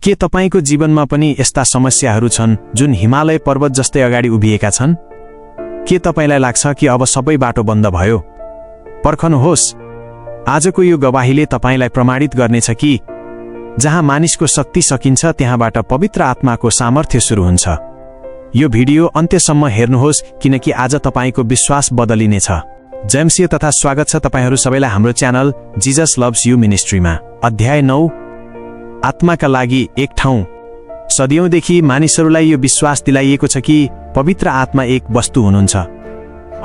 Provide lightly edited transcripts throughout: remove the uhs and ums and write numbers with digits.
के तपाईको जीवनमा पनि यस्ता समस्याहरू छन् जुन हिमालय पर्वत जस्तै अगाडि उभिएका छन्? के तपाईलाई लाग्छ कि अब सबै बाटो बन्द भयो? पर्खनुहोस्, आजको यो गवाहीले तपाईलाई प्रमाणित गर्नेछ कि जहाँ मानिसको शक्ति सकिन्छ त्यहाँबाट पवित्र आत्माको सामर्थ्य सुरु हुन्छ। यो भिडियो अन्त्यसम्म हेर्नुहोस् किनकि आज तपाईको विश्वास बदलिनेछ। जयमसिंह तथा स्वागत छ तपाईहरू सबैलाई हाम्रो च्यानल जीसस लभ्स यू मिनिस्ट्रीमा। अध्याय 9, आत्माका लागि एक ठाउँ। सदियौंदेखि मानिसहरूलाई यो विश्वास दिलाइएको छ कि पवित्र आत्मा एक वस्तु हुनुहुन्छ।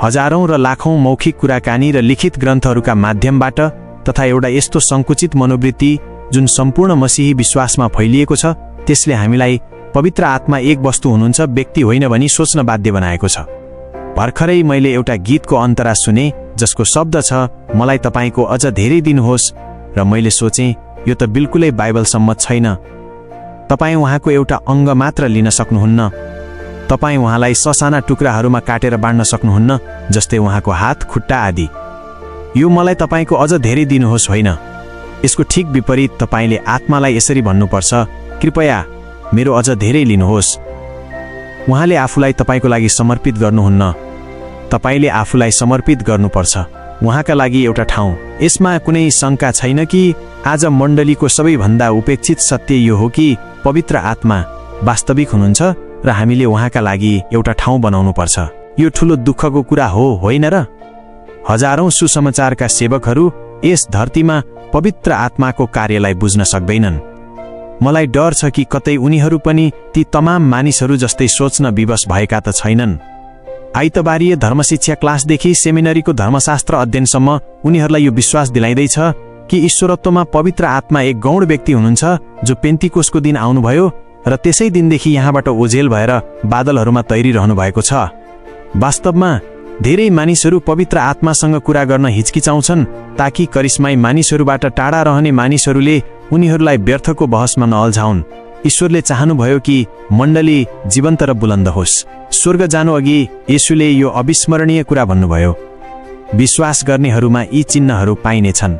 हजारौं र लाखौं मौखिक कुराकानी र लिखित ग्रन्थहरूका माध्यमबाट तथा एउटा यस्तो संकुचित मनोवृत्ति जुन सम्पूर्ण मसीही विश्वासमा फैलिएको छ, त्यसले हामीलाई पवित्र आत्मा एक वस्तु हुनुहुन्छ व्यक्ति होइन भनी सोच्न बाध्य बनाएको छ। भर्खरै मैले एउटा गीतको अन्तरा सुने जसको शब्द छ, मलाई तपाईको अझ धेरै दिनुहोस्, र मैले सोचेँ यो त बिल्कुलै बाइबल सम्मत छैन। तपाई उहाँको एउटा अङ्ग मात्र लिन सक्नुहुन्न। तपाई उहाँलाई ससाना टुक्राहरूमा काटेर बाँड्न सक्नुहुन्न, जस्तै उहाँको हात, खुट्टा आदि। यो मलाई तपाईको अझ धेरै दिनुहोस् होइन। यसको ठिक विपरीत तपाईले आत्मालाई यसरी भन्नुपर्छ, कृपया मेरो अझ धेरै लिनुहोस्। उहाँले आफूलाई तपाईको लागि समर्पित गर्नुहुन्न, तपाईले आफूलाई समर्पित गर्नुपर्छ उहाँका लागि एउटा ठाउँ। यसमा कुनै शङ्का छैन कि आज मण्डलीको सबैभन्दा उपेक्षित सत्य यो हो कि पवित्र आत्मा वास्तविक हुनुहुन्छ र हामीले उहाँका लागि एउटा ठाउँ बनाउनुपर्छ। यो ठूलो दुःखको कुरा हो, होइन र? हजारौं सुसमाचारका सेवकहरू यस धरतीमा पवित्र आत्माको कार्यलाई बुझ्न सक्दैनन्। मलाई डर छ कि कतै उनीहरू पनि ती तमाम मानिसहरू जस्तै सोच्न विवश भएका त छैनन्। आइतबारीय धर्मशिक्षा क्लासदेखि सेमिनरीको धर्मशास्त्र अध्ययनसम्म उनीहरूलाई यो विश्वास दिलाइँदैछ कि ईश्वरत्वमा पवित्र आत्मा एक गौण व्यक्ति हुनुहुन्छ जो पेन्तिकोसको दिन आउनुभयो र त्यसै दिनदेखि यहाँबाट ओझेल भएर बादलहरूमा तैरिरहनु भएको छ। वास्तवमा धेरै मानिसहरू पवित्र आत्मासँग कुरा गर्न हिचकिचाउँछन् ताकि करिश्माई मानिसहरूबाट टाढा रहने मानिसहरूले उनीहरूलाई व्यर्थको बहसमा नअल्झाउन्। ईश्वरले चाहनुभयो कि मण्डली जीवन्त र बुलन्द होस्। स्वर्ग जानु अघि येशूले यो अविस्मरणीय कुरा भन्नुभयो, विश्वास गर्नेहरूमा यी चिन्हहरू पाइनेछन्।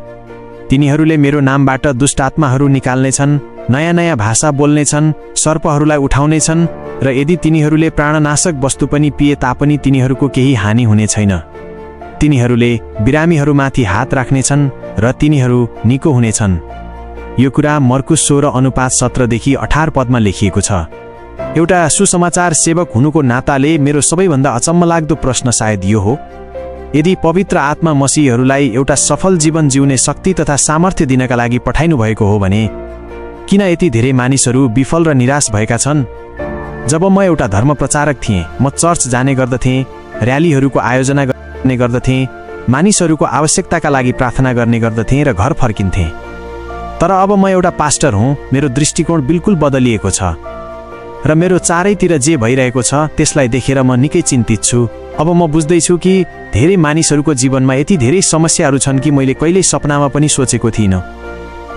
तिनीहरूले मेरो नामबाट दुष्ट आत्माहरू निकाल्नेछन्, नयाँ नयाँ भाषा बोल्नेछन्, सर्पहरूलाई उठाउनेछन्, र यदि तिनीहरूले प्राणनाशक वस्तु पनि पिए तापनि तिनीहरूको केही हानि हुने छैन। तिनीहरूले बिरामीहरूमाथि हात राख्नेछन् र तिनीहरू निको हुनेछन्। यो कुरा मर्कुस 16:17-18 पदमा लेखिएको छ। एउटा सुसमाचार सेवक हुनुको नाताले मेरो सबैभन्दा अचम्मलाग्दो प्रश्न सायद यो हो, यदि पवित्र आत्मा मसीहहरूलाई एउटा सफल जीवन जिउने शक्ति तथा सामर्थ्य दिनका लागि पठाइनु भएको हो भने किन यति धेरै मानिसहरू विफल र निराश भएका छन्? जब म एउटा धर्म प्रचारक थिएँ, म चर्च जाने गर्दथेँ, र्यालीहरूको आयोजना गर्ने गर्दथेँ, मानिसहरूको आवश्यकताका लागि प्रार्थना गर्ने गर्दथेँ र घर फर्किन्थेँ। तर अब म एउटा पास्टर हुँ, मेरो दृष्टिकोण बिल्कुल बदलिएको छ र मेरो चारैतिर जे भइरहेको छ त्यसलाई देखेर म निकै चिन्तित छु। अब म बुझ्दैछु कि धेरै मानिसहरूको जीवनमा यति धेरै समस्याहरू छन् कि मैले कहिल्यै सपनामा पनि सोचेको थिइनँ।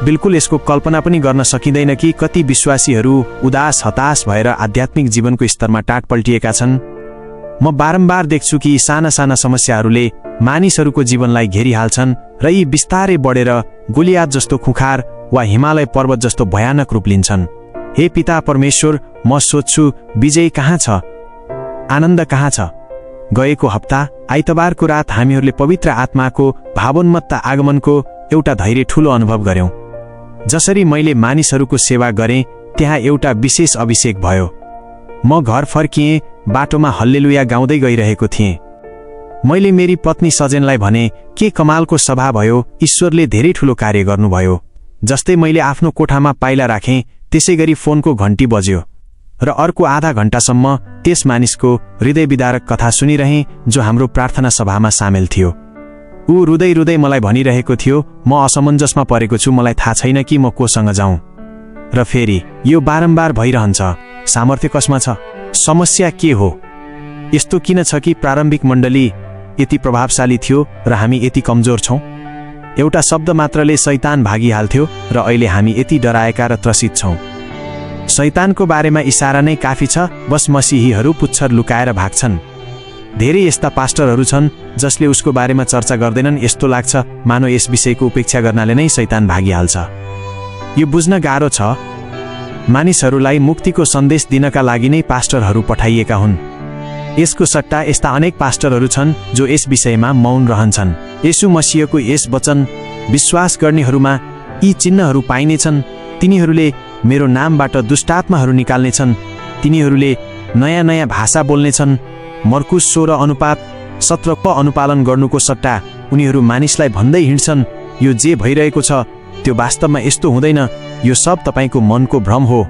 बिल्कुल यसको कल्पना पनि गर्न सकिँदैन कि कति विश्वासीहरू उदास, हताश भएर आध्यात्मिक जीवनको स्तरमा टाट पल्टिएका छन्। म बारम्बार देख्छु कि साना साना समस्याहरूले मानिसहरूको जीवनलाई घेरिहाल्छन् र यी बिस्तारै बढेर गोलियात जस्तो खुखार वा हिमालय पर्वत जस्तो भयानक रूप लिन्छन्। हे पिता परमेश्वर, म सोध्छु विजय कहाँ छ? आनन्द कहाँ छ? गएको हप्ता आइतबारको रात हामीहरूले पवित्र आत्माको भावोन्मत्त आगमनको एउटा धैर्य ठूलो अनुभव गर्यौं। जसरी मैले मानिसहरूको सेवा गरेँ त्यहाँ एउटा विशेष अभिषेक भयो। म घर फर्किएँ, बाटोमा हल्लेलुया गाउँदै गइरहेको थिएँ। मैले मेरी पत्नी सजेनलाई भने, के कमालको सभा भयो, ईश्वरले धेरै ठूलो कार्य गर्नुभयो। जस्तै मैले आफ्नो कोठामा पाइला राखेँ त्यसै गरी फोनको घण्टी बज्यो र अर्को आधा घण्टासम्म त्यस मानिसको हृदय विदारक कथा सुनिरहेँ जो हाम्रो प्रार्थना सभामा सामेल थियो। ऊ रुँदै रुँदै मलाई भनिरहेको थियो, म असमञ्जसमा परेको छु, मलाई थाहा छैन कि म कोसँग जाउँ। र फेरि यो बारम्बार भइरहन्छ, सामर्थ्य कसमा छ? समस्या के हो? यस्तो किन छ कि प्रारम्भिक मण्डली यति प्रभावशाली थियो र हामी यति कमजोर छौँ? एउटा शब्द मात्रले शैतान भागिहाल्थ्यो र अहिले हामी यति डराएका र त्रसित छौँ। शैतानको बारेमा इशारा नै काफी छ, बस मसीहीहरू पुच्छर लुकाएर भाग्छन्। धेरै यस्ता पास्टरहरू छन् जसले उसको बारेमा चर्चा गर्दैनन्। यस्तो लाग्छ मानव यस विषयको उपेक्षा गर्नाले नै शैतान भागिहाल्छ। यो बुझ्न गाह्रो छ। मानिसहरूलाई मुक्तिको सन्देश दिनका लागि नै पास्टरहरू पठाइएका हुन्। यसको सट्टा यस्ता अनेक पास्टरहरू छन् जो यस विषयमा मौन रहन्छन्। येशू मसीहको यस वचन विश्वास गर्नेहरूमा यी चिन्हहरू पाइनेछन्। तिनीहरूले मेरो नामबाट दुष्टात्माहरू निकाल्नेछन्, तिनीहरूले नयाँ नयाँ भाषा बोल्नेछन्। मर्कुस 16:17 अनुपालन गर्नुको सट्टा उनीहरू मानिसलाई भन्दै हिँड्छन्, यो जे भइरहेको छ त्यो वास्तवमा यस्तो हुँदैन, यो सब तपाईको मनको भ्रम हो।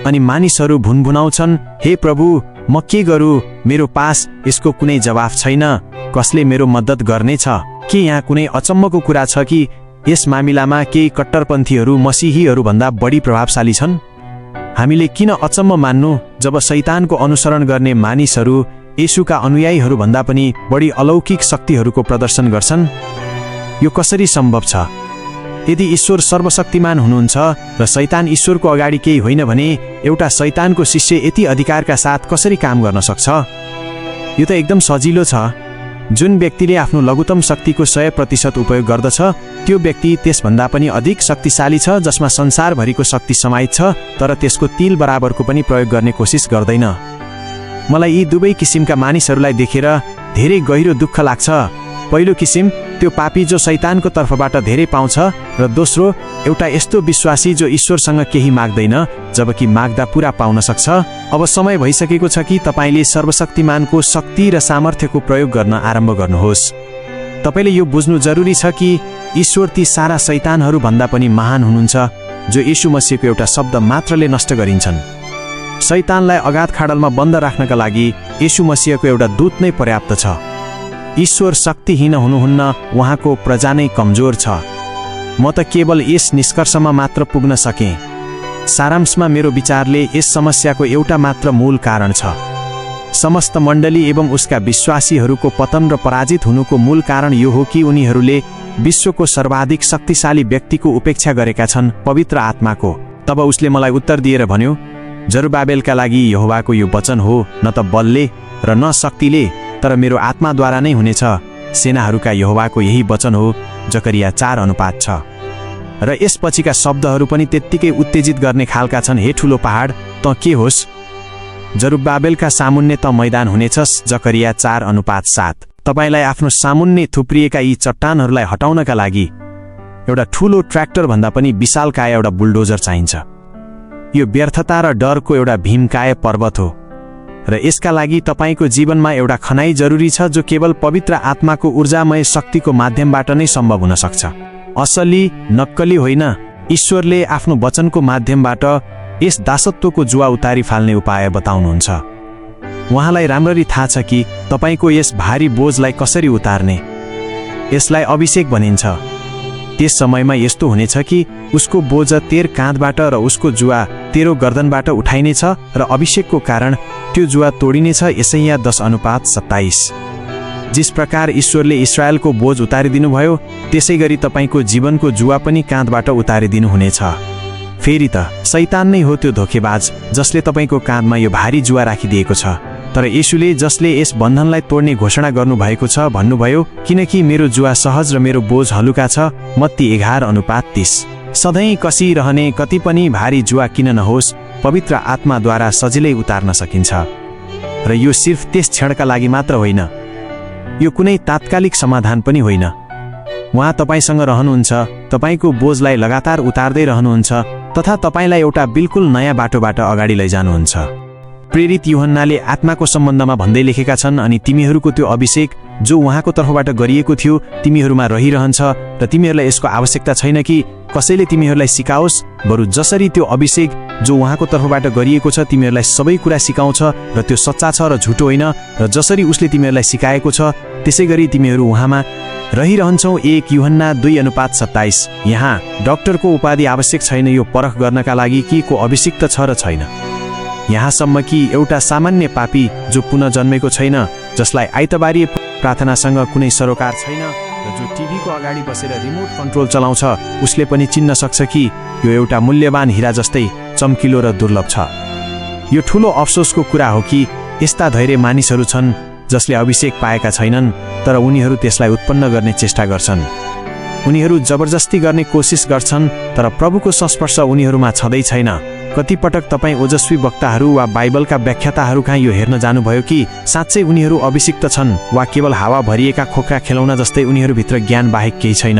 अनि मानिसहरू भुनभुनाउँछन्, हे प्रभु, म के गरौँ? मेरो पास यसको कुनै जवाफ छैन। कसले मेरो मद्दत गर्नेछ? के यहाँ कुनै अचम्मको कुरा छ कि यस मामिलामा केही कट्टरपन्थीहरू मसीहीहरूभन्दा बढी प्रभावशाली छन्? हामीले किन अचम्म मान्नु जब शैतानको अनुसरण गर्ने मानिसहरू येशूका अनुयायीहरूभन्दा पनि बढी अलौकिक शक्तिहरूको प्रदर्शन गर्छन्? यो कसरी सम्भव छ? यदि ईश्वर सर्वशक्तिमान हुनुहुन्छ र शैतान ईश्वरको अगाडि केही होइन भने एउटा शैतानको शिष्य यति अधिकारका साथ कसरी काम गर्न सक्छ? यो त एकदम सजिलो छ। जुन व्यक्तिले आफ्नो लघुतम शक्तिको 100% उपयोग गर्दछ त्यो व्यक्ति त्यसभन्दा पनि अधिक शक्तिशाली छ, जसमा संसारभरिको शक्ति समाहित छ, तर त्यसको तिल बराबरको पनि प्रयोग गर्ने कोसिस गर्दैन। मलाई यी दुवै किसिमका मानिसहरूलाई देखेर धेरै गहिरो दुःख लाग्छ। पहिलो किसिम त्यो पापी जो शैतानको तर्फबाट धेरै पाउँछ, र दोस्रो एउटा यस्तो विश्वासी जो ईश्वरसँग केही माग्दैन जबकि माग्दा पूरा पाउन सक्छ। अब समय भइसकेको छ कि तपाईले सर्वशक्तिमानको शक्ति र सामर्थ्यको प्रयोग गर्न आरम्भ गर्नुहोस्। तपाईले यो बुझ्नु जरुरी छ कि ईश्वर ती सारा शैतानहरू भन्दा पनि महान हुनुहुन्छ जो येशू मसीहको एउटा शब्द मात्रले नष्ट गरिन्छन्। शैतानलाई अगाध खाडलमा बन्द राख्नका लागि येशू मसीहको एउटा दूत नै पर्याप्त छ। ईश्वर शक्तिहीन हुनुहुन्न, उहाँको प्रजा नै कमजोर छ। म त केवल यस निष्कर्षमा मात्र पुग्न सकेँ। सारांशमा मेरो विचारले यस समस्याको एउटा मात्र मूल कारण छ। समस्त मण्डली एवं उसका विश्वासीहरूको पतन र पराजित हुनुको मूल कारण यो हो कि उनीहरूले विश्वको सर्वाधिक शक्तिशाली व्यक्तिको उपेक्षा गरेका छन्, पवित्र आत्माको। तब उसले मलाई उत्तर दिएर भन्यो, जरुबाबेलका लागि यहोवाको यो वचन हो, न त बलले र न शक्तिले, तर मेरो आत्माद्वारा नै हुनेछ। सेनाहरूका यहोवाको यही वचन हो। जकरिया 4:6। र यसपछिका शब्दहरू पनि त्यत्तिकै उत्तेजित गर्ने खालका छन्। हे ठुलो पहाड, त के होस्? जरुबाबेलका सामुन्ने त मैदान हुनेछस्। जकरिया 4:7। तपाईलाई आफ्नो सामुन्ने थुप्रिएका यी चट्टानहरूलाई हटाउनका लागि एउटा ठुलो ट्र्याक्टर भन्दा पनि विशालकाय एउटा बुलडोजर चाहिन्छ। यो व्यर्थता र डरको एउटा भीमकाय पर्वत हो, र यसका लागि तपाईको जीवनमा एउटा खनाई जरुरी छ जो केवल पवित्र आत्माको ऊर्जामय शक्तिको माध्यमबाट नै सम्भव हुन सक्छ। असली नक्कली होइन। ईश्वरले आफ्नो वचनको माध्यमबाट यस दासत्वको जुवा उतारी फाल्ने उपाय बताउनुहुन्छ। उहाँलाई राम्ररी थाहा छ कि तपाईको यस भारी बोझलाई कसरी उतार्ने। यसलाई अभिषेक भनिन्छ। त्यस समयमा यस्तो हुनेछ कि उसको बोझ तेर काँधबाट र उसको जुवा तेरो गर्दनबाट उठाइनेछ र अभिषेकको कारण त्यो जुवा तोडिनेछ। यसैया 10:27। जिस प्रकार ईश्वरले इस्राएलको बोझ उतारिदिनु भयो, त्यसै गरी तपाईको जीवनको जुवा पनि काँधबाट उतारिदिनु हुनेछ। फेरि त शैतान नै हो त्यो धोकेबाज जसले तपाईको काँधमा यो भारी जुवा राखिदिएको छ। तर येशूले जसले यस बन्धनलाई तोड्ने घोषणा गर्नुभएको छ भन्नुभयो, किनकि मेरो जुवा सहज र मेरो बोझ हलुका छ। मत्ती 11:30। सधैँ कसिरहने कति पनि भारी जुवा किन नहोस्, पवित्र आत्माद्वारा सजिलै उतार्न सकिन्छ। र यो सिर्फ त्यस क्षणका लागि मात्र होइन, यो कुनै तात्कालिक समाधान पनि होइन। उहाँ तपाईसँग रहनुहुन्छ, तपाईको बोझलाई लगातार उतार्दै रहनुहुन्छ तथा तपाईलाई एउटा बिल्कुल नयाँ बाटोबाट अगाडि लैजानुहुन्छ। प्रेरित यूहन्नाले आत्माको सम्बन्धमा भन्दै लेखेका छन्, अनि तिमीहरूको त्यो अभिषेक जो उहाँको तर्फबाट गरिएको थियो तिमीहरूमा रहिरहन्छ, र तिमीहरूलाई यसको आवश्यकता छैन कि कसैले तिमीहरूलाई सिकाओस्, बरु जसरी त्यो अभिषेक जो उहाँको तर्फबाट गरिएको छ तिमीहरूलाई सबै कुरा सिकाउँछ र त्यो सच्चा छ र झुटो होइन, र जसरी उसले तिमीहरूलाई सिकाएको छ त्यसै गरी तिमीहरू उहाँमा रहिरहन्छौ। 1 यूहन्ना 2:27। यहाँ डाक्टरको उपाधि आवश्यक छैन यो परख गर्नका लागि कि को अभिषिक्त छ र छैन। यहाँसम्म कि एउटा सामान्य पापी जो पुनः जन्मेको छैन, जसलाई आइतबारी प्रार्थनासँग कुनै सरोकार छैन र जो टिभीको अगाडि बसेर रिमोट कन्ट्रोल चलाउँछ, उसले पनि चिन्न सक्छ कि यो एउटा मूल्यवान हीरा जस्तै चम्किलो र दुर्लभ छ। यो ठूलो अफसोसको कुरा हो कि यस्ता धेरै मानिसहरू छन् जसले अभिषेक पाएका छैनन्, तर उनीहरू त्यसलाई उत्पन्न गर्ने चेष्टा गर्छन्। उनीहरू जबरजस्ती गर्ने कोसिस गर्छन्, तर प्रभुको संस्पर्श उनीहरूमा छँदै छैन। कतिपटक तपाईँ ओजस्वी वक्ताहरू वा बाइबलका व्याख्याताहरू कहाँ यो हेर्न जानुभयो कि साँच्चै उनीहरू अभिषिक्त छन् वा केवल हावा भरिएका खोक्रा खेलौना जस्तै उनीहरूभित्र ज्ञान बाहेक केही छैन?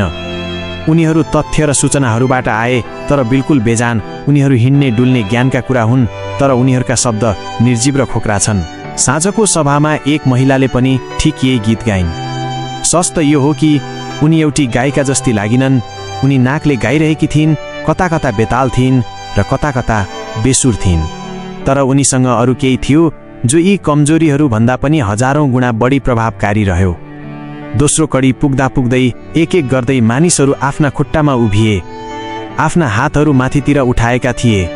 उनीहरू तथ्य र सूचनाहरूबाट आए तर बिल्कुल बेजान, उनीहरू हिँड्ने डुल्ने ज्ञानका कुरा हुन् तर उनीहरूका शब्द निर्जीव र खोक्रा छन्। साँझको सभामा एक महिलाले पनि ठिक यही गीत गाइन्। सच त यो हो कि उनी एउटी गायिका जस्ती लागिनन्। उनी नाकले गाइरहेकी थिइन्, कता कता बेताल थिइन् र कता कता बेसुर थिइन्, तर उनीसँग अरू केही थियो जो यी कमजोरीहरू भन्दा पनि हजारौं गुणा बढी प्रभावकारी रह्यो। दोस्रो कडी पुग्दा पुग्दै एक एक गर्दै मानिसहरू आफ्ना खुट्टामा उभिए, आफ्ना हातहरू माथितिर उठाएका थिए।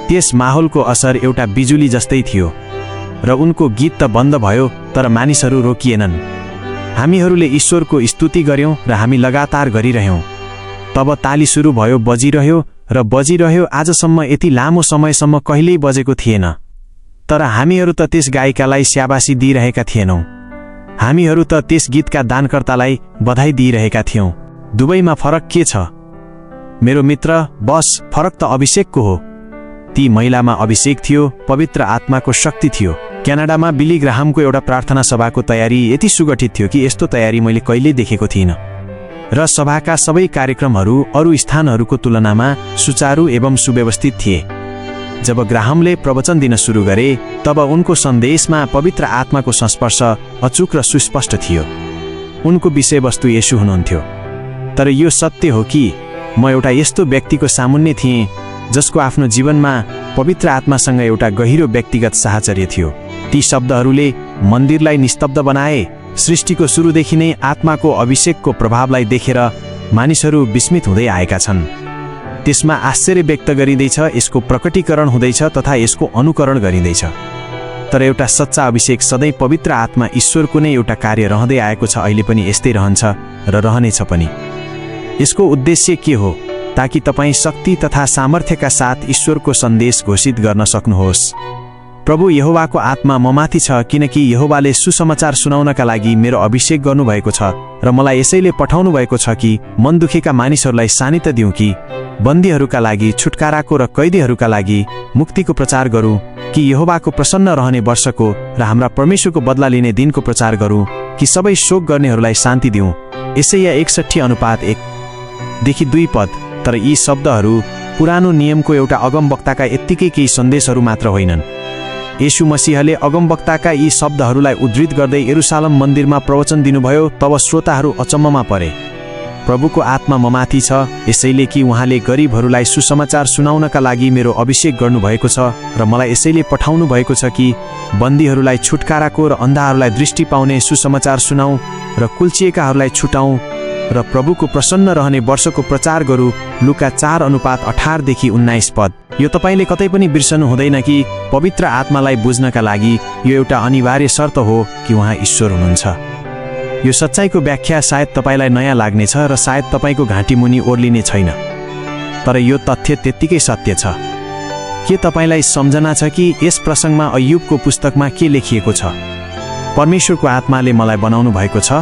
त्यस माहौलको असर एउटा बिजुली जस्तै थियो र उनको गीत त बन्द भयो तर मानिसहरू रोकिएनन्। हामीहरूले ईश्वरको स्तुति गर्यौं र हामी लगातार गरिरह्यौं। तब ताली सुरु भयो, बजिरह्यो र बजिरह्यो आजसम्म। यति लामो समयसम्म कहिल्यै बजेको थिएन, तर हामीहरू त त्यस गायिकालाई स्याबासी दिइरहेका थिएनौं। हामीहरू त त्यस गीतका दानकर्तालाई बधाई दिइरहेका थियौं। दुवैमा फरक के छ मेरो मित्र? बस फरक त अभिषेकको हो। ती महिलामा अभिषेक थियो, पवित्र आत्माको शक्ति थियो। क्यानाडामा बिली ग्राहमको एउटा प्रार्थना सभाको तयारी यति सुगठित थियो कि यस्तो तयारी मैले कहिल्यै देखेको थिइनँ, र सभाका सबै कार्यक्रमहरू अरू स्थानहरूको तुलनामा सुचारू एवं सुव्यवस्थित थिए। जब ग्राहमले प्रवचन दिन सुरु गरे तब उनको सन्देशमा पवित्र आत्माको संस्पर्श अचूक र सुस्पष्ट थियो। उनको विषयवस्तु येशू हुनुहुन्थ्यो। तर यो सत्य हो कि म एउटा यस्तो व्यक्तिको सामुन्ने थिएँ जसको आफ्नो जीवनमा पवित्र आत्मासँग एउटा गहिरो व्यक्तिगत साहचर्य थियो। ती शब्दहरूले मन्दिरलाई निस्तब्ध बनाए। सृष्टिको सुरुदेखि नै आत्माको अभिषेकको प्रभावलाई देखेर मानिसहरू विस्मित हुँदै आएका छन्। त्यसमा आश्चर्य व्यक्त गरिँदैछ, यसको प्रकटीकरण हुँदैछ तथा यसको अनुकरण गरिँदैछ। तर एउटा सच्चा अभिषेक सधैँ पवित्र आत्मा ईश्वरको नै एउटा कार्य रहँदै आएको छ, अहिले पनि यस्तै रहन्छ र रहनेछ पनि। यसको उद्देश्य के हो? ताकि तपाईँ शक्ति तथा सामर्थ्यका साथ ईश्वरको सन्देश घोषित गर्न सक्नुहोस्। प्रभु यहोवाको आत्मा ममाथि छ, किनकि यहोवाले सुसमाचार सुनाउनका लागि मेरो अभिषेक गर्नुभएको छ र मलाई यसैले पठाउनु भएको छ कि मन दुखेका मानिसहरूलाई सानिध्य दिउँ, कि बन्दीहरूका लागि छुटकाराको र कैदीहरूका लागि मुक्तिको प्रचार गरौँ, कि यहोवाको प्रसन्न रहने वर्षको र हाम्रा परमेश्वरको बदला लिने दिनको प्रचार गरौँ, कि सबै शोक गर्नेहरूलाई शान्ति दिउँ। यसैया 61:8-2 पद। तर यी शब्दहरू पुरानो नियमको एउटा अगमवक्ताका यत्तिकै केही सन्देशहरू मात्र होइनन्। येशू मसीहले अगमवक्ताका यी शब्दहरूलाई उद्धृत गर्दै यरुशलेम मन्दिरमा प्रवचन दिनुभयो। तब श्रोताहरू अचम्ममा परे। प्रभुको आत्मा ममाथि छ, यसैले कि उहाँले गरिबहरूलाई सुसमाचार सुनाउनका लागि मेरो अभिषेक गर्नुभएको छ र मलाई यसैले पठाउनु भएको छ कि बन्दीहरूलाई छुटकाराको र अन्धाहरूलाई दृष्टि पाउने सुसमाचार सुनाऊ र कुल्चिएकाहरूलाई छुटाऊ र प्रभुको प्रसन्न रहने वर्षको प्रचार गरौँ। लुका 4:18-19 पद। यो तपाईँले कतै पनि बिर्सनु हुँदैन कि पवित्र आत्मालाई बुझ्नका लागि यो एउटा अनिवार्य शर्त हो कि उहाँ ईश्वर हुनुहुन्छ। यो सच्चाइको व्याख्या सायद तपाईँलाई नयाँ लाग्नेछ र सायद तपाईँको घाँटी मुनि ओर्लिने छैन, तर यो तथ्य त्यत्तिकै सत्य छ। के तपाईँलाई सम्झना छ कि यस प्रसङ्गमा अय्युबको पुस्तकमा के लेखिएको छ? परमेश्वरको आत्माले मलाई बनाउनु भएको छ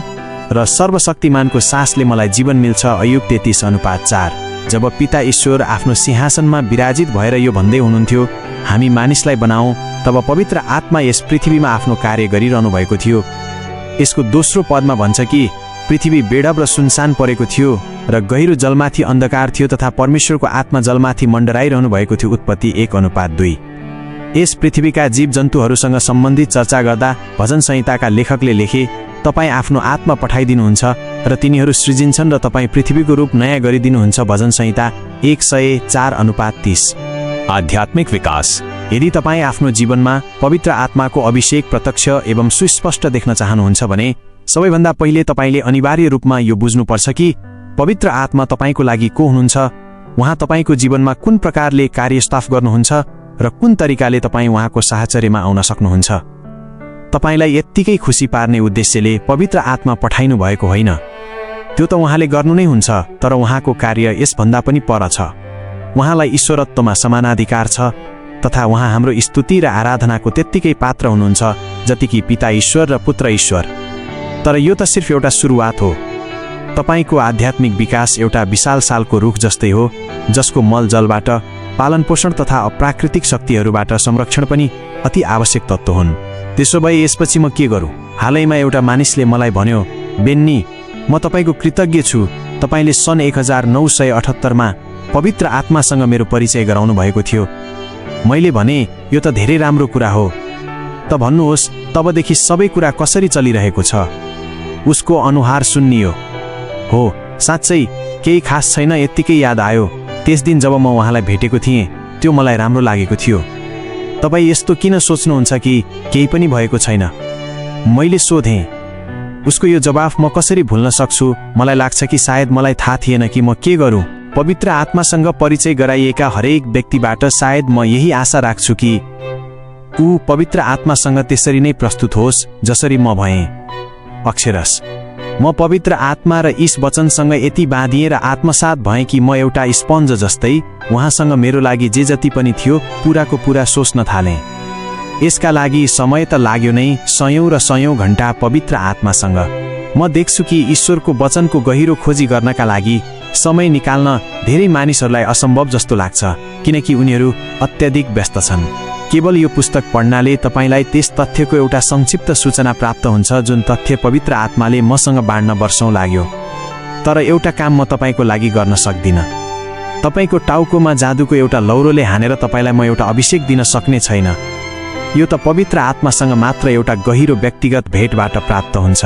र सर्वशक्तिमानको सासले मलाई जीवन मिल्छ। अय्युब 33:4। जब पिता ईश्वर आफ्नो सिंहासनमा विराजित भएर यो भन्दै हुनुहुन्थ्यो, हामी मानिसलाई बनाऊ, तब पवित्र आत्मा यस पृथ्वीमा आफ्नो कार्य गरिरहनु भएको थियो। यसको दोस्रो पदमा भन्छ कि पृथ्वी बेडब र सुनसान परेको थियो र गहिरो जलमाथि अन्धकार थियो तथा परमेश्वरको आत्मा जलमाथि मण्डराइरहनु भएको थियो। उत्पत्ति 1:2। यस पृथ्वीका जीवजन्तुहरूसँग सम्बन्धित चर्चा गर्दा भजन संहिताका लेखकले लेखे, तपाईँ आफ्नो आत्मा पठाइदिनुहुन्छ र तिनीहरू सृजिन्छन् र तपाईँ पृथ्वीको रूप नयाँ गरिदिनुहुन्छ। भजन संहिता 104:30। आध्यात्मिक विकास। यदि तपाईँ आफ्नो जीवनमा पवित्र आत्माको अभिषेक प्रत्यक्ष एवं सुस्पष्ट देख्न चाहनुहुन्छ भने सबैभन्दा पहिले तपाईँले अनिवार्य रूपमा यो बुझ्नुपर्छ कि पवित्र आत्मा तपाईँको लागि को हुनुहुन्छ, उहाँ तपाईँको जीवनमा कुन प्रकारले कार्यस्ताफ गर्नुहुन्छ र कुन तरिकाले तपाईँ उहाँको साहचर्यमा आउन सक्नुहुन्छ। तपाईलाई यत्तिकै खुसी पार्ने उद्देश्यले पवित्र आत्मा पठाइनु भएको होइन, त्यो त उहाँले गर्नु नै हुन्छ, तर उहाँको कार्य यसभन्दा पनि पर छ। उहाँलाई ईश्वरत्वमा समानाधिकार छ तथा उहाँ हाम्रो स्तुति र आराधनाको त्यत्तिकै पात्र हुनुहुन्छ जतिकि पिता ईश्वर र पुत्र ईश्वर। तर यो त सिर्फ एउटा सुरुवात हो। तपाईको आध्यात्मिक विकास एउटा विशाल सालको रुख जस्तै हो, जसको मल जलबाट, पालन पोषण तथा अप्राकृतिक शक्तिहरूबाट संरक्षण पनि अति आवश्यक तत्त्व हुन्। त्यसो भए यसपछि म के गरौँ? हालैमा एउटा मानिसले मलाई भन्यो, बेन्नी, म तपाईँको कृतज्ञ छु, तपाईँले सन् 1978मा पवित्र आत्मासँग मेरो परिचय गराउनु भएको थियो। मैले भने, यो त धेरै राम्रो कुरा हो। त भन्नुहोस्, तबदेखि सबै कुरा कसरी चलिरहेको छ? उसको अनुहार सुन्नियो। हो, साँच्चै केही खास छैन, यत्तिकै याद आयो। त्यस दिन जब म उहाँलाई भेटेको थिएँ, त्यो मलाई राम्रो लागेको थियो। तपाईँ यस्तो किन सोच्नुहुन्छ कि केही पनि भएको छैन? मैले सोधेँ। उसको यो जवाफ म कसरी भुल्न सक्छु? मलाई लाग्छ कि सायद मलाई थाहा थिएन कि म के गरौँ। पवित्र आत्मासँग परिचय गराइएका हरेक व्यक्तिबाट सायद म यही आशा राख्छु कि ऊ पवित्र आत्मासँग त्यसरी नै प्रस्तुत होस् जसरी म भएँ। अक्षरश म पवित्र आत्मा र यस वचनसँग यति बाँधिएँ र आत्मसात भएँ कि म एउटा स्पन्ज जस्तै उहाँसँग मेरो लागि जे जति पनि थियो पुराको पुरा सोच्न थालेँ। यसका लागि समय त लाग्यो नै, सयौं र सयौं घण्टा पवित्र आत्मासँग। म देख्छु कि ईश्वरको वचनको गहिरो खोजी गर्नका लागि समय निकाल्न धेरै मानिसहरूलाई असम्भव जस्तो लाग्छ, किनकि उनीहरू अत्यधिक व्यस्त छन्। केवल यो पुस्तक पढ्नाले तपाईलाई त्यस तथ्यको एउटा संक्षिप्त सूचना प्राप्त हुन्छ जुन तथ्य पवित्र आत्माले मसँग बाँड्न वर्षौं लाग्यो। तर एउटा काम म तपाईको लागि गर्न सक्दिनँ। तपाईको टाउकोमा जादुको एउटा लौरोले हानेर तपाईलाई म एउटा अभिषेक दिन सक्ने छैन। यो त पवित्र आत्मासँग मात्र एउटा गहिरो व्यक्तिगत भेटबाट प्राप्त हुन्छ,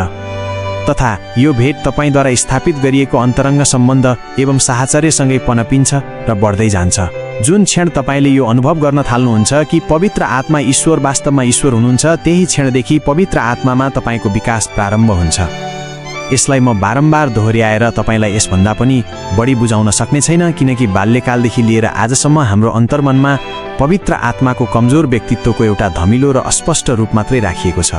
तथा यो भेट तपाईद्वारा स्थापित गरिएको अन्तरङ्ग सम्बन्ध एवं साहचर्यसँगै पनपिन्छ र बढ्दै जान्छ। जुन क्षण तपाईले यो अनुभव गर्न थाल्नुहुन्छ कि पवित्र आत्मा ईश्वर वास्तवमा ईश्वर हुनुहुन्छ, त्यही क्षणदेखि पवित्र आत्मामा तपाईको विकास प्रारम्भ हुन्छ। यसलाई म बारम्बार दोहोर्याएर तपाईलाई यसभन्दा पनि बढी बुझाउन सक्ने छैन, किनकि बाल्यकालदेखि लिएर आजसम्म हाम्रो अन्तर्मनमा पवित्र आत्माको कमजोर व्यक्तित्वको एउटा धमिलो र अस्पष्ट रूप मात्रै राखिएको छ।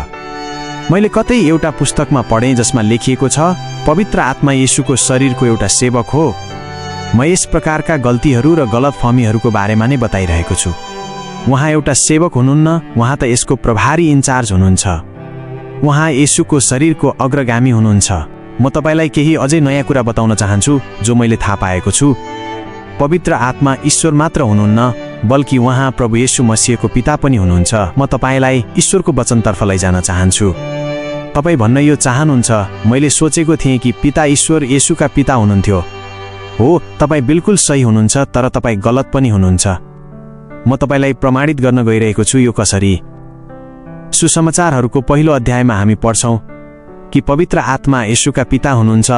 मैले कतै एउटा पुस्तकमा पढेँ जसमा लेखिएको छ, पवित्र आत्मा येशूको शरीरको एउटा सेवक हो। म यस प्रकारका गल्तीहरू र गलतफहमीहरूको बारेमा नै बताइरहेको छु। उहाँ एउटा सेवक हुनुहुन्न, उहाँ त यसको प्रभारी इन्चार्ज हुनुहुन्छ। उहाँ येशूको शरीरको अग्रगामी हुनुहुन्छ। म तपाईलाई केही अझै नयाँ कुरा बताउन चाहन्छु जो मैले थाहा पाएको छु। पवित्र आत्मा ईश्वर मात्र हुनुहुन्न, बल्कि उहाँ प्रभु येशू मसीहको पिता पनि हुनुहुन्छ। म तपाईलाई ईश्वरको वचनतर्फ लैजान चाहन्छु। तपाईँ भन्न यो चाहनुहुन्छ, मैले सोचेको थिएँ कि पिता ईश्वर येशूका पिता हुनुहुन्थ्यो। हो, तपाईँ बिल्कुल सही हुनुहुन्छ, तर तपाईँ गलत पनि हुनुहुन्छ। म तपाईलाई प्रमाणित गर्न गइरहेको छु। यो कसरी? सुसमाचारहरूको पहिलो अध्यायमा हामी पढ्छौं कि पवित्र आत्मा येशूका पिता हुनुहुन्छ।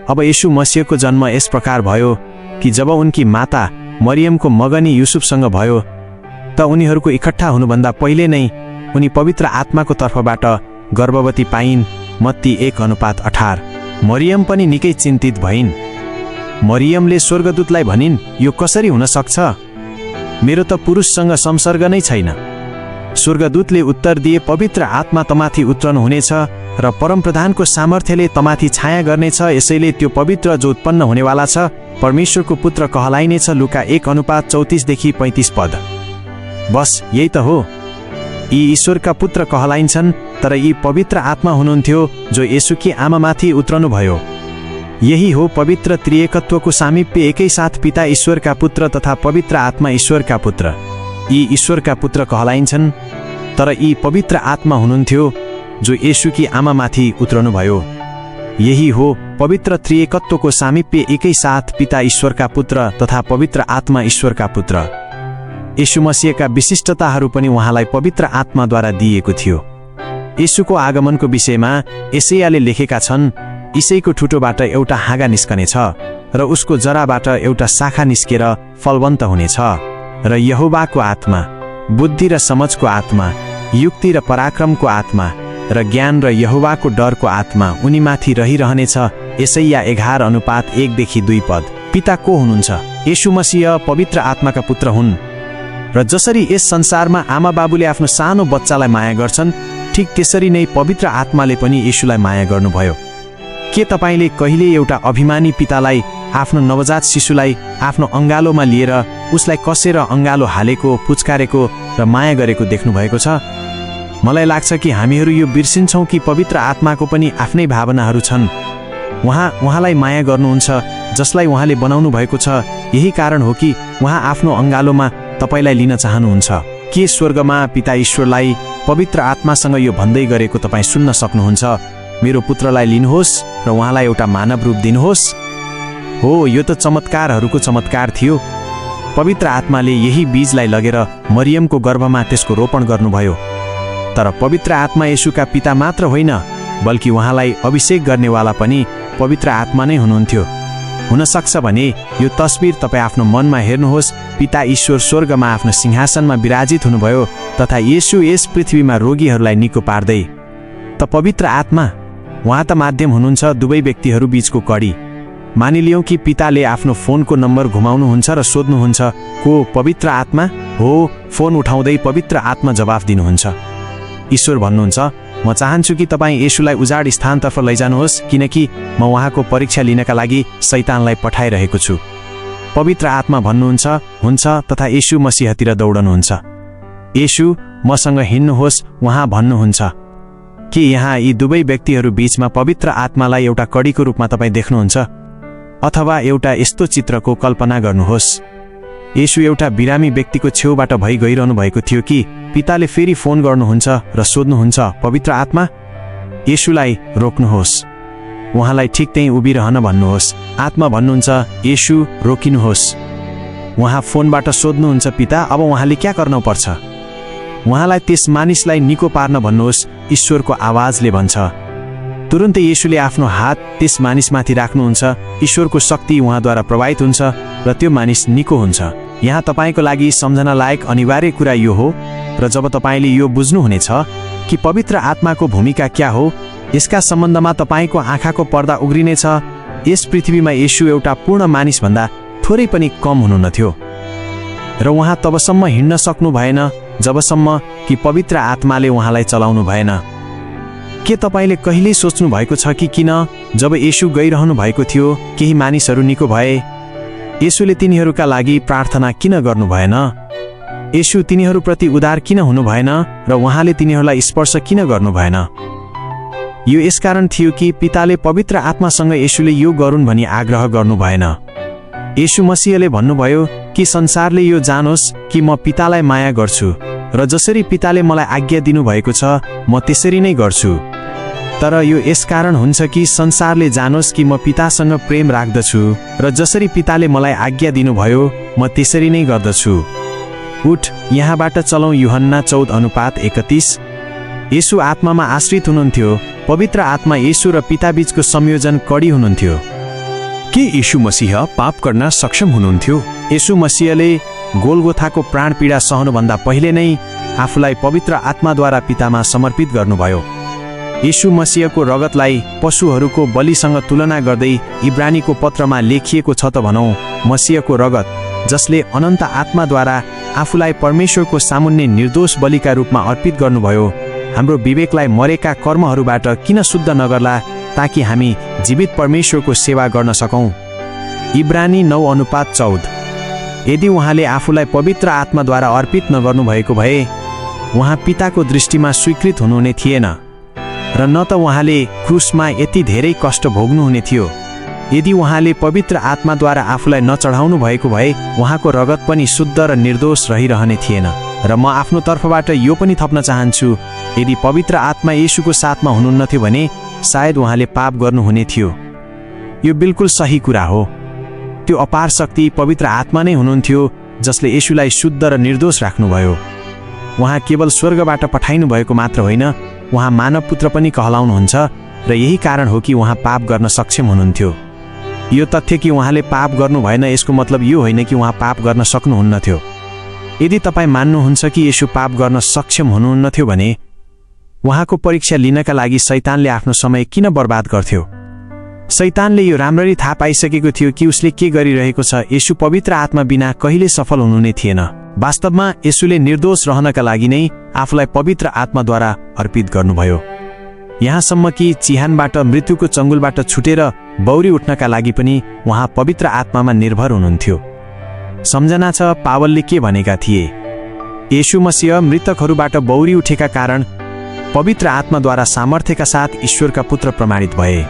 अब येशू मसीहको जन्म यस प्रकार भयो कि जब उनकी माता मरियमको मगनी युसुफसँग भयो, त उनीहरूको इकट्ठा हुनुभन्दा पहिले नै उनी पवित्र आत्माको तर्फबाट गर्भवती पाइन्। मत्ती 1:18। मरियम पनि निकै चिन्तित भइन्। मरियमले स्वर्गदूतलाई भनिन्, यो कसरी हुन सक्छ? मेरो त पुरुषसँग संसर्ग नै छैन। स्वर्गदूतले उत्तर दिए, पवित्र आत्मा तमाथि उत्रनु हुनेछ र परमप्रधानको सामर्थ्यले तमाथि छाया गर्नेछ, यसैले त्यो पवित्र जो उत्पन्न हुनेवाला छ परमेश्वरको पुत्र कहलाइनेछ। लुका 1:34-35 पद। बस यही त हो। यी ईश्वरका पुत्र कहलाइन्छन्, तर यी पवित्र आत्मा हुनुहुन्थ्यो जो येशूकी आमामाथि उत्रनु भयो। यही हो पवित्र त्रिएकत्वको सामिप्य, एकैसाथ पिता ईश्वरका पुत्र तथा पवित्र आत्मा ईश्वरका पुत्र। यी ईश्वरका पुत्र कहलाइन्छन्, तर यी पवित्र आत्मा हुनुहुन्थ्यो जो येशूकी आमामाथि उत्रनु भयो। यही हो पवित्र त्रिएकत्वको सामिप्य, एकैसाथ पिता ईश्वरका पुत्र तथा पवित्र आत्मा ईश्वरका पुत्र। येशू मसीहका विशिष्टताहरू पनि उहाँलाई पवित्र आत्माद्वारा दिइएको थियो। येशूको आगमनको विषयमा एसायाले लेखेका छन्, ईशैको ठुटोबाट एउटा हाँगा निस्कनेछ र उसको जराबाट एउटा शाखा निस्केर फलवन्त हुनेछ, र यहोवाको आत्मा, बुद्धि र समझको आत्मा, युक्ति र पराक्रमको आत्मा र ज्ञान र यहोवाको डरको आत्मा उनीमाथि रहिरहनेछ। एसाया 11:1-2 पद। पिता को हुनुहुन्छ? येशू मसीह पवित्र आत्माका पुत्र हुन्। र जसरी यस संसारमा आमा बाबुले आफ्नो सानो बच्चालाई माया गर्छन्, ठीक त्यसरी नै पवित्र आत्माले पनि येशूलाई माया गर्नुभयो। के तपाईले कहिले एउटा अभिमानी पितालाई आफ्नो नवजात शिशुलाई आफ्नो अंगालोमा लिएर उसलाई कसेर अंगालो हालेको, पुचकारेको र माया गरेको देख्नु भएको छ? मलाई लाग्छ कि हामीहरू यो बिर्सिन्छौँ कि पवित्र आत्माको पनि आफ्नै भावनाहरू छन्। उहाँलाई माया गर्नुहुन्छ, जसलाई उहाँले बनाउनु भएको छ। यही कारण हो कि उहाँ आफ्नो अङ्गालोमा तपाईलाई लिन चाहनुहुन्छ। के स्वर्गमा पिता ईश्वरलाई पवित्र आत्मासँग यो भन्दै गरेको तपाईँ सुन्न सक्नुहुन्छ, मेरो पुत्रलाई लिनुहोस् र उहाँलाई एउटा मानव रूप दिनुहोस्? हो, यो त चमत्कारहरूको चमत्कार थियो। पवित्र आत्माले यही बीजलाई लगेर मरियमको गर्भमा त्यसको रोपण गर्नुभयो। तर पवित्र आत्मा येशूका पिता मात्र होइन, बल्कि उहाँलाई अभिषेक गर्नेवाला पनि पवित्र आत्मा नै हुनुहुन्थ्यो। हुनसक्छ भने यो तस्बिर तपाईँ आफ्नो मनमा हेर्नुहोस्। पिता ईश्वर स्वर्गमा आफ्नो सिंहासनमा विराजित हुनुभयो तथा येशू यस पृथ्वीमा रोगीहरूलाई निको पार्दै। त पवित्र आत्मा, उहाँ त माध्यम हुनुहुन्छ दुवै व्यक्तिहरू बीचको कडी। मानिलियौँ कि पिताले आफ्नो फोनको नम्बर घुमाउनुहुन्छ र सोध्नुहुन्छ, को पवित्र आत्मा हो? फोन उठाउँदै पवित्र आत्मा जवाफ दिनुहुन्छ। ईश्वर भन्नुहुन्छ, म चाहन्छु कि तपाईँ येशूलाई उजाड स्थानतर्फ लैजानुहोस्, किनकि म उहाँको परीक्षा लिनका लागि शैतानलाई पठाइरहेको छु। पवित्र आत्मा भन्नुहुन्छ, हुन्छ, तथा येशू मसीहतिर दौडनुहुन्छ। येशू, मसँग हिँड्नुहोस्, उहाँ भन्नुहुन्छ। के यहाँ यी दुवै व्यक्तिहरू बीचमा पवित्र आत्मालाई एउटा कडीको रूपमा तपाईँ देख्नुहुन्छ? अथवा एउटा यस्तो चित्रको कल्पना गर्नुहोस्। येशू एउटा बिरामी व्यक्तिको छेउबाट भइ गइरहनु भएको थियो कि पिताले फेरि फोन गर्नुहुन्छ र सोध्नुहुन्छ, पवित्र आत्मा? येशूलाई रोक्नुहोस्, उहाँलाई ठिक त्यहीँ उभिरहन भन्नुहोस्। आत्मा भन्नुहुन्छ, येशू रोकिनुहोस्। उहाँ फोनबाट सोध्नुहुन्छ, पिता, अब उहाँले क्या गर्नुपर्छ? उहाँलाई त्यस मानिसलाई निको पार्न भन्नुहोस्। ईश्वरको आवाजले भन्छ। तुरुन्तै येशूले आफ्नो हात त्यस मानिसमाथि राख्नुहुन्छ। ईश्वरको शक्ति उहाँद्वारा प्रभावित हुन्छ र त्यो मानिस निको हुन्छ। यहाँ तपाईँको लागि सम्झना लायक अनिवार्य कुरा यो हो, र जब तपाईँले यो बुझ्नुहुनेछ कि पवित्र आत्माको भूमिका क्या हो, यसका सम्बन्धमा तपाईँको आँखाको पर्दा उग्रिनेछ। यस पृथ्वीमा येशू एउटा पूर्ण मानिसभन्दा थोरै पनि कम हुनुहुन्थ्यो र उहाँ तबसम्म हिँड्न सक्नु भएन जबसम्म कि पवित्र आत्माले उहाँलाई चलाउनु भएन। के तपाईँले कहिल्यै सोच्नु भएको छ कि किन जब येशू गइरहनु भएको थियो केही मानिसहरू निको भए? येशूले तिनीहरूका लागि प्रार्थना किन गर्नु भएन? येशू तिनीहरूप्रति उदार किन हुनु भएन र उहाँले तिनीहरूलाई स्पर्श किन गर्नु भएन? यो यसकारण थियो कि पिताले पवित्र आत्मासँग येशूले यो गरून् भनी आग्रह गर्नु भएन। येशू मसीहले भन्नुभयो कि संसारले यो जानोस् कि म पितालाई माया गर्छु र जसरी पिताले मलाई आज्ञा दिनुभएको छ म त्यसरी नै गर्छु। तर यो यसकारण हुन्छ कि संसारले जानोस् कि म पितासँग प्रेम राख्दछु र जसरी पिताले मलाई आज्ञा दिनुभयो म त्यसरी नै गर्दछु। उठ, यहाँबाट चलौँ। यूहन्ना 14:31। येशू आत्मामा आश्रित हुनुहुन्थ्यो। पवित्र आत्मा येशू र पिताबीचको संयोजन कडी हुनुहुन्थ्यो। के येशू मसीह पाप गर्न सक्षम हुनुहुन्थ्यो? येशू मसीहले गोलगोथाको प्राण पीडा सहनुभन्दा पहिले नै आफूलाई पवित्र आत्माद्वारा पितामा समर्पित गर्नुभयो। येशू मसीहको रगतलाई पशुहरूको बलिसँग तुलना गर्दै इब्रानीको पत्रमा लेखिएको छ त भनौँ, मसीहको रगत जसले अनन्त आत्माद्वारा आफूलाई परमेश्वरको सामुन्ने निर्दोष बलिका रूपमा अर्पित गर्नुभयो, हाम्रो विवेकलाई मरेका कर्महरूबाट किन शुद्ध नगर्ला ताकि हामी जीवित परमेश्वरको सेवा गर्न सकौँ। इब्रानी 9:14। यदि उहाँले आफूलाई पवित्र आत्माद्वारा अर्पित नगर्नु भएको भए उहाँ पिताको दृष्टिमा स्वीकृत हुनुहुने थिएन र न त उहाँले क्रुसमा यति धेरै कष्ट भोग्नुहुने थियो। यदि उहाँले पवित्र आत्माद्वारा आफूलाई नचढाउनु भएको भए उहाँको रगत पनि शुद्ध र निर्दोष रहिरहने थिएन। र म आफ्नो तर्फबाट यो पनि थप्न चाहन्छु, यदि पवित्र आत्मा येशूको साथमा हुनुहुन्थ्यो भने सायद उहाँले पाप गर्नुहुने थियो। यो बिल्कुल सही कुरा हो। त्यो अपार शक्ति पवित्र आत्मा नै हुनुहुन्थ्यो जसले येशूलाई शुद्ध र निर्दोष राख्नुभयो। उहाँ केवल स्वर्गबाट पठाइनु भएको मात्र होइन, उहाँ मानव पुत्र पनि कहलाउनुहुन्छ र यही कारण हो कि उहाँ पाप गर्न सक्षम हुनुहुन्थ्यो। यो तथ्य कि उहाँले पाप गर्नु भएन यसको मतलब यो होइन कि उहाँ पाप गर्न सक्नुहुन्नथ्यो। यदि तपाईँ मान्नुहुन्छ कि येशू पाप गर्न सक्षम हुनुहुन्नथ्यो भने उहाँको परीक्षा लिनका लागि शैतानले आफ्नो समय किन बर्बाद गर्थ्यो? शैतानले यो राम्ररी थाहा पाइसकेको थियो कि उसले के गरिरहेको छ। येशू पवित्र आत्मा बिना कहिले सफल हुनुहुने थिएन। वास्तवमा येशूले निर्दोष रहनका लागि नै आफूलाई पवित्र आत्माद्वारा अर्पित गर्नुभयो। यहाँसम्म कि चिहानबाट मृत्युको चङ्गुलबाट छुटेर बौरी उठ्नका लागि पनि उहाँ पवित्र आत्मामा निर्भर हुनुहुन्थ्यो। सम्झना छ पावलले के भनेका थिए, येशू मसीह मृतकहरूबाट बौरी उठेका कारण पवित्र आत्माद्वारा सामर्थ्यका साथ ईश्वरका पुत्र प्रमाणित भए।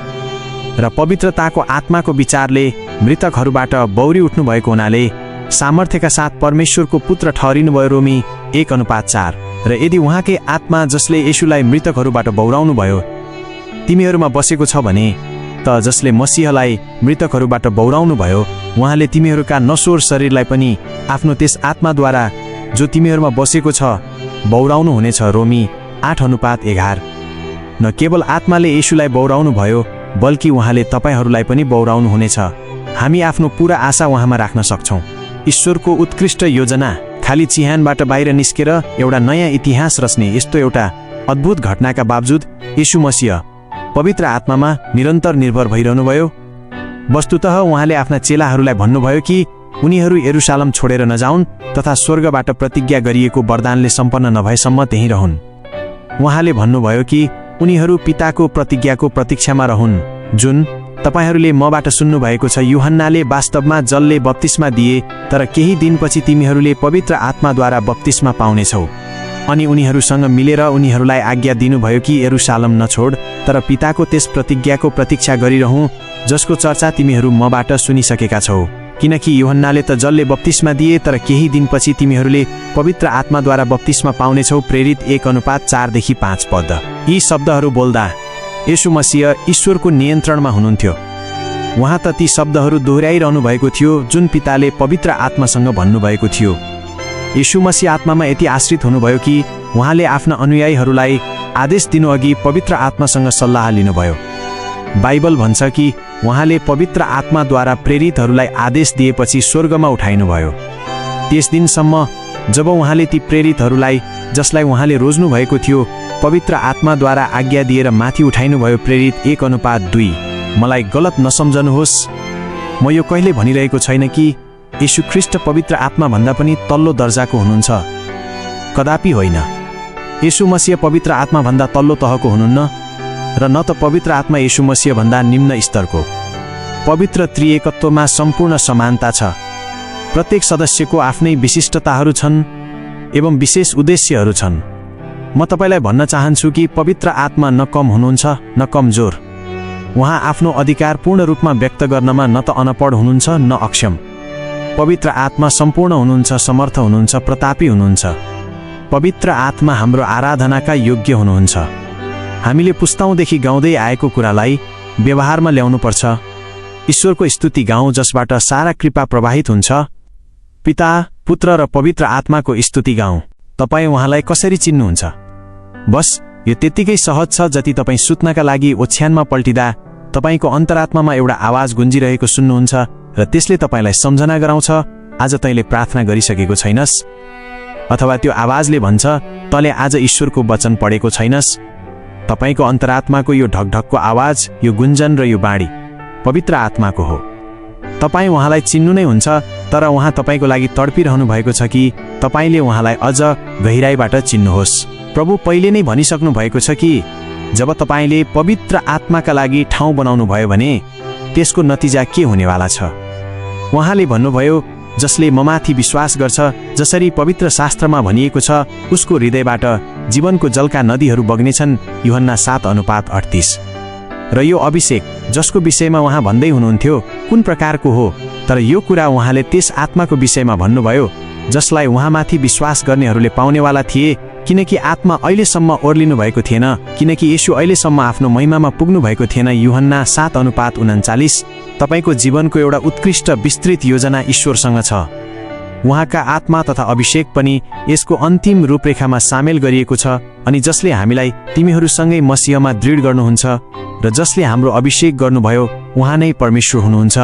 र पवित्रताको आत्माको विचारले मृतकहरूबाट बौरी उठ्नुभएको हुनाले सामर्थ्यका साथ परमेश्वरको पुत्र ठहरिनुभयो। रोमी 1:4। र यदि उहाँकै आत्मा जसले येशूलाई मृतकहरूबाट बौराउनु भयो तिमीहरूमा बसेको छ भने त जसले मसीहलाई मृतकहरूबाट बौराउनु भयो उहाँले तिमीहरूका नश्वर शरीरलाई पनि आफ्नो त्यस आत्माद्वारा जो तिमीहरूमा बसेको छ बौराउनु हुनेछ। रोमी 8:11। न केवल आत्माले येशूलाई बौराउनु भयो बल्कि उहाँले तपाईहरूलाई पनि बौराउनु हुनेछ। हामी आफ्नो पूरा आशा उहाँमा राख्न सक्छौँ। ईश्वरको उत्कृष्ट योजना खाली चिहानबाट बाहिर निस्केर एउटा नयाँ इतिहास रच्ने यस्तो एउटा अद्भुत घटनाका बावजुद येशू मसीह पवित्र आत्मामा निरन्तर निर्भर भइरहनुभयो। वस्तुतः उहाँले आफ्ना चेलाहरूलाई भन्नुभयो कि उनीहरू यरुशलेम छोडेर नजाउन् तथा स्वर्गबाट प्रतिज्ञा गरिएको वरदानले सम्पन्न नभएसम्म त्यहीँ रहन्। उहाँले भन्नुभयो कि उनीहरू पिताको प्रतिज्ञाको प्रतीक्षामा रहन् जुन तपाईहरूले मबाट सुन्नुभएको छ। यूहन्नाले वास्तवमा जलले बप्तिस्मा दिए तर केही दिनपछि तिमीहरूले पवित्र आत्माद्वारा बप्तिस्मा पाउनेछौ। अनि उनीहरूसँग मिलेर उनीहरूलाई आज्ञा दिनुभयो कि यरुशलेम नछोड तर पिताको त्यस प्रतिज्ञाको प्रतीक्षा गरिरहँ जसको चर्चा तिमीहरू मबाट सुनिसकेका छौ। किनकि यूहन्नाले त जलले बप्तिस्मा दिए तर केही दिनपछि तिमीहरूले पवित्र आत्माद्वारा बप्तिस्मा पाउनेछौ। प्रेरित 1:4-5 पद। यी शब्दहरू बोल्दा येशू मसीह ईश्वरको नियन्त्रणमा हुनुहुन्थ्यो। उहाँ त ती शब्दहरू दोहोऱ्याइरहनु भएको थियो जुन पिताले पवित्र आत्मासँग भन्नुभएको थियो। येशू मसीह आत्मामा यति आश्रित हुनुभयो कि उहाँले आफ्ना अनुयायीहरूलाई आदेश दिनुअघि पवित्र आत्मासँग सल्लाह लिनुभयो। बाइबल भन्छ कि उहाँले पवित्र आत्माद्वारा प्रेरितहरूलाई आदेश दिएपछि स्वर्गमा उठाइनुभयो। त्यस दिनसम्म जब उहाँले ती प्रेरितहरूलाई जसलाई उहाँले रोज्नु भएको थियो पवित्र आत्माद्वारा आज्ञा दिएर माथि उठाइनुभयो। प्रेरित 1:2। मलाई गलत नसम्झनुहोस्, म यो कहिले भनिरहेको छैन कि येशू ख्रीष्ट पवित्र आत्माभन्दा पनि तल्लो दर्जाको हुनुहुन्छ। कदापि होइन। येशू मसीह पवित्र आत्माभन्दा तल्लो तहको हुनुहुन्न र न त पवित्र आत्मा येशू मसीहभन्दा निम्न स्तरको। पवित्र त्रिएकत्वमा सम्पूर्ण समानता छ। प्रत्येक सदस्यको आफ्नै विशिष्टताहरू छन् एवं विशेष उद्देश्यहरू छन्। म तपाईलाई भन्न चाहन्छु कि पवित्र आत्मा न कम हुनुहुन्छ न कमजोर। उहाँ आफ्नो अधिकार पूर्ण रूपमा व्यक्त गर्नमा न त अनपढ हुनुहुन्छ न अक्षम। पवित्र आत्मा सम्पूर्ण हुनुहुन्छ, समर्थ हुनुहुन्छ, प्रतापी हुनुहुन्छ। पवित्र आत्मा हाम्रो आराधनाका योग्य हुनुहुन्छ। हामीले पुस्ताउँदेखि गाउँदै आएको कुरालाई व्यवहारमा ल्याउनुपर्छ। ईश्वरको स्तुति गाउँ जसबाट सारा कृपा प्रवाहित हुन्छ। पिता, पुत्र र पवित्र आत्माको स्तुति गाउँ। तपाईँ उहाँलाई कसरी चिन्नुहुन्छ? बस यो त्यत्तिकै सहज छ जति तपाईँ सुत्नका लागि ओछ्यानमा पल्टिँदा तपाईँको अन्तरात्मामा एउटा आवाज गुन्जिरहेको सुन्नुहुन्छ र त्यसले तपाईँलाई सम्झना गराउँछ आज तैँले प्रार्थना गरिसकेको छैनस्, अथवा त्यो आवाजले भन्छ तँले आज ईश्वरको वचन पढेको छैनस्। तपाईँको अन्तरात्माको यो ढकढकको आवाज, यो गुन्जन र यो बाणी पवित्र आत्माको हो। तपाईँ उहाँलाई चिन्नु नै हुन्छ तर उहाँ तपाईँको लागि तडपिरहनु भएको छ कि तपाईँले उहाँलाई अझ गहिराईबाट चिन्नुहोस्। प्रभु पहिले नै भनिसक्नु भएको छ कि जब तपाईँले पवित्र आत्माका लागि ठाउँ बनाउनु भयो भने त्यसको नतिजा के हुनेवाला छ। उहाँले भन्नुभयो जसले ममाथि विश्वास गर्छ, जसरी पवित्र शास्त्रमा भनिएको छ उसको हृदयबाट जीवनको जलका नदीहरू बग्नेछन्। यूहन्ना 7:38। र यो अभिषेक जसको विषयमा उहाँ भन्दै हुनुहुन्थ्यो कुन प्रकारको हो, तर यो कुरा उहाँले त्यस आत्माको विषयमा भन्नुभयो जसलाई उहाँमाथि विश्वास गर्नेहरूले पाउनेवाला थिए। किनकि आत्मा अहिलेसम्म ओर्लिनु भएको थिएन, किनकि येशू अहिलेसम्म आफ्नो महिमामा पुग्नु भएको थिएन। यूहन्ना 7:39। तपाईको जीवनको एउटा उत्कृष्ट विस्तृत योजना ईश्वरसँग छ। उहाँका आत्मा तथा अभिषेक पनि यसको अन्तिम रूपरेखामा सामेल गरिएको छ अनि जसले हामीलाई तिमीहरूसँगै मसीहमा दृढ गर्नुहुन्छ र जसले हाम्रो अभिषेक गर्नुभयो उहाँ नै परमेश्वर हुनुहुन्छ,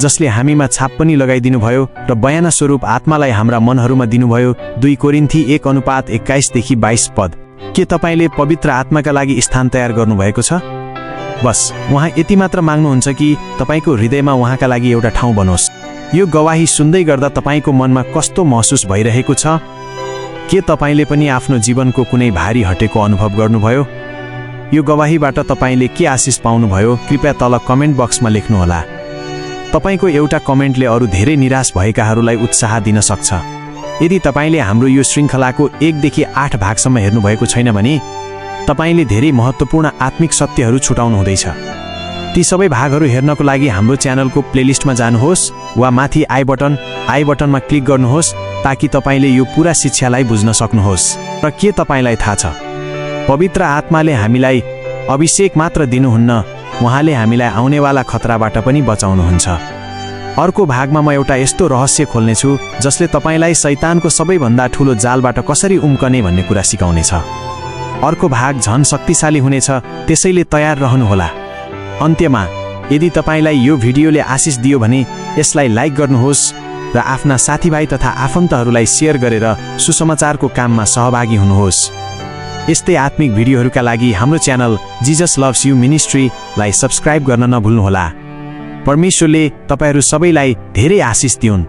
जसले हामीमा छाप पनि लगाइदिनुभयो र बयाना स्वरूप आत्मालाई हाम्रा मनहरूमा दिनुभयो। 2 कोरिन्थी 1:21-22 पद। के तपाईँले पवित्र आत्माका लागि स्थान तयार गर्नुभएको छ? बस उहाँ यति मात्र माग्नुहुन्छ कि तपाईँको हृदयमा उहाँका लागि एउटा ठाउँ बनोस्। यो गवाही सुन्दै गर्दा तपाईँको मनमा कस्तो महसुस भइरहेको छ? के तपाईँले पनि आफ्नो जीवनको कुनै भारी हटेको अनुभव गर्नुभयो? यो गवाहीबाट तपाईँले के आशिष पाउनुभयो? कृपया तल कमेन्ट बक्समा लेख्नुहोला। तपाईँको एउटा कमेन्टले अरू धेरै निराश भएकाहरूलाई उत्साह दिन सक्छ। यदि तपाईँले हाम्रो यो श्रृङ्खलाको 1देखि 8 भागसम्म हेर्नुभएको छैन भने तपाईँले धेरै महत्त्वपूर्ण आत्मिक सत्यहरू छुटाउनु हुँदैछ। ती ती सबै भागहरू हेर्नको लागि हाम्रो च्यानलको प्लेलिस्टमा जानुहोस् वा माथि आई बटनमा क्लिक गर्नुहोस् ताकि तपाईँले यो पूरा शिक्षालाई बुझ्न सक्नुहोस्। र के तपाईँलाई थाहा छ, पवित्र आत्माले हामीलाई अभिषेक मात्र दिनुहुन्न, उहाँले हामीलाई आउनेवाला खतराबाट पनि बचाउनुहुन्छ। अर्को भागमा म एउटा यस्तो रहस्य खोल्नेछु जसले तपाईँलाई शैतानको सबैभन्दा ठुलो जालबाट कसरी उम्कने भन्ने कुरा सिकाउनेछ। अर्को भाग झन शक्तिशाली हुनेछ, त्यसैले तयार रहनुहोला। अन्त्यमा यदि तपाईँलाई यो भिडियोले आशिष दियो भने यसलाई लाइक गर्नुहोस् र आफ्ना साथीभाइ तथा आफन्तहरूलाई शेयर गरेर सुसमाचारको काममा सहभागी हुनुहोस्। यस्तै आत्मिक भिडियोहरूका लागि हाम्रो च्यानल जिजस लभ्स यु मिनिस्ट्रीलाई सब्स्क्राइब गर्न नभुल्नुहोला। परमेश्वरले तपाईहरू सबैलाई धेरै आशिष दिउन्।